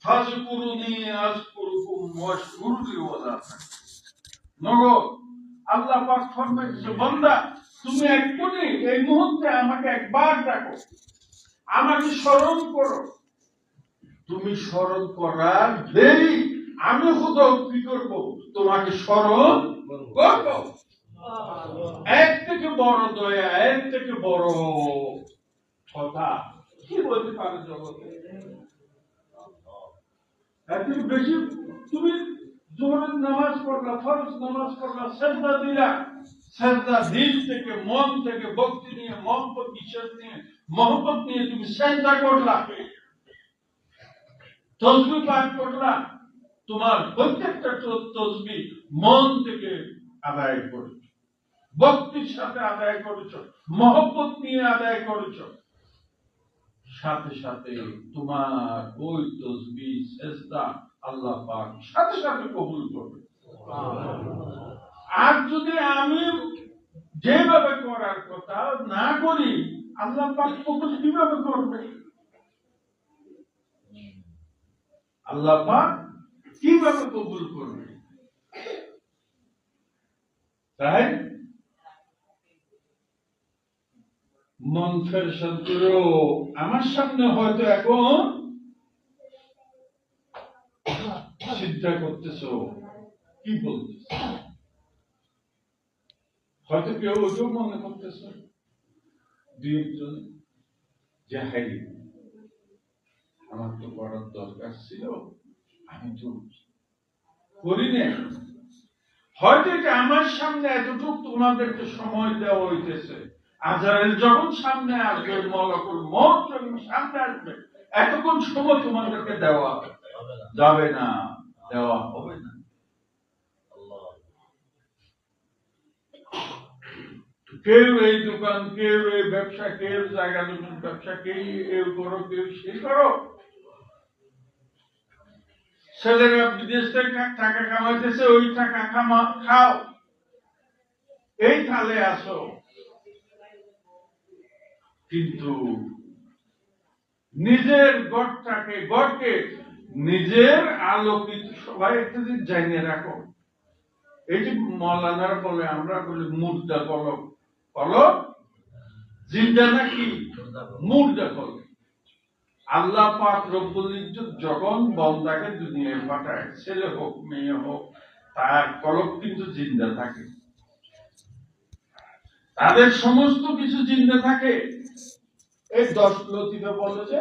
ফাযকুরুনি আযকুরুকুম ওয়াশকুরুলি ওয়ালা তাকফুরুন। নগো আল্লাহ পাক ফরমাইছে, বান্দা তুমি এক্ষুনি এই মুহূর্তে আমাকে একবার ডাকো, আমাকে স্মরণ করো। তুমি স্মরণ করার দেরি আমি খুদ কি করব, তোমাকে স্মরণ করব। এর থেকে বড় দয়া, এর থেকে বড় কথা কি বলতে পারে জগতে? এর থেকে বেশি তুমি জোহরের নামাজ পড়লা, ফরজ নামাজ পড়লা, সেজদা দিলা, সেজদা দিল থেকে, মন থেকে, ভক্তি নিয়ে, মহব্বত, বিশ্বাস নিয়ে, মহব্বত নিয়ে তুমি সেজদা করলা, তসবিহ পাঠ করলা, তোমার প্রত্যেকটা তসবিহ মন থেকে আদায় করেছ, ভক্তির সাথে আদায় করেছ, মহব্বত নিয়ে আদায় করেছ, সাথে সাথে তোমার ওই তসবিহ সেজদা আল্লাহ পাক সাথে সাথে কবুল করবে। আর যদি আমি যেভাবে করার কথা না করি, আল্লাহ পাক কবুল কিভাবে করবে? আল্লাহ পাক কিভাবে কবুল করবে? তাই মন ফেরশন করো। আমার সামনে হয়তো এখন চিন্তা করতেছো, কি বলতেছ, হয়তো কেউ ওটাও মনে করতেছ দুই একজন যে হাই আমার তো করার দরকার ছিল, আমি তো করি না। হয়তো এটা আমার সামনে এতটুকু তোমাদেরকে সময় দেওয়া হইতেছে, আজরাইল যখন সামনে আসবে, মালাকুল মউত যখন সামনে আসবে, এতক্ষণ সময় তোমাদেরকে দেওয়া যাবে না, দেওয়া হবে না। কেউ এই দোকান, কেউ এই ব্যবসা, কেউ জায়গা জমির ব্যবসা, কেউ এই করো, কেউ সেই করো। ছেলেরা বিদেশ থেকে টাকা কামাইতেছে, ওই টাকা খাও, এই তালে আসো। কিন্তু নিজের গড়কে নিজের আলোকিত সবাই একটা জিনিস জানিয়ে রাখো। এই যে মৌলানারা বলে, আমরা বলি মুর্দা কলম, কলম জিন্দা নাকি মুর্দা কলম। আল্লাহ পাক রব্বুল ইজ্জত যখন বান্দাকে দুনিয়ায় পাঠায়, ছেলে হোক মেয়ে হোক, তার কলম কিন্তু জিন্দা থাকে, তাদের সমস্ত কিছু জিন্দা থাকে। এই 10 লতিফা বলে যে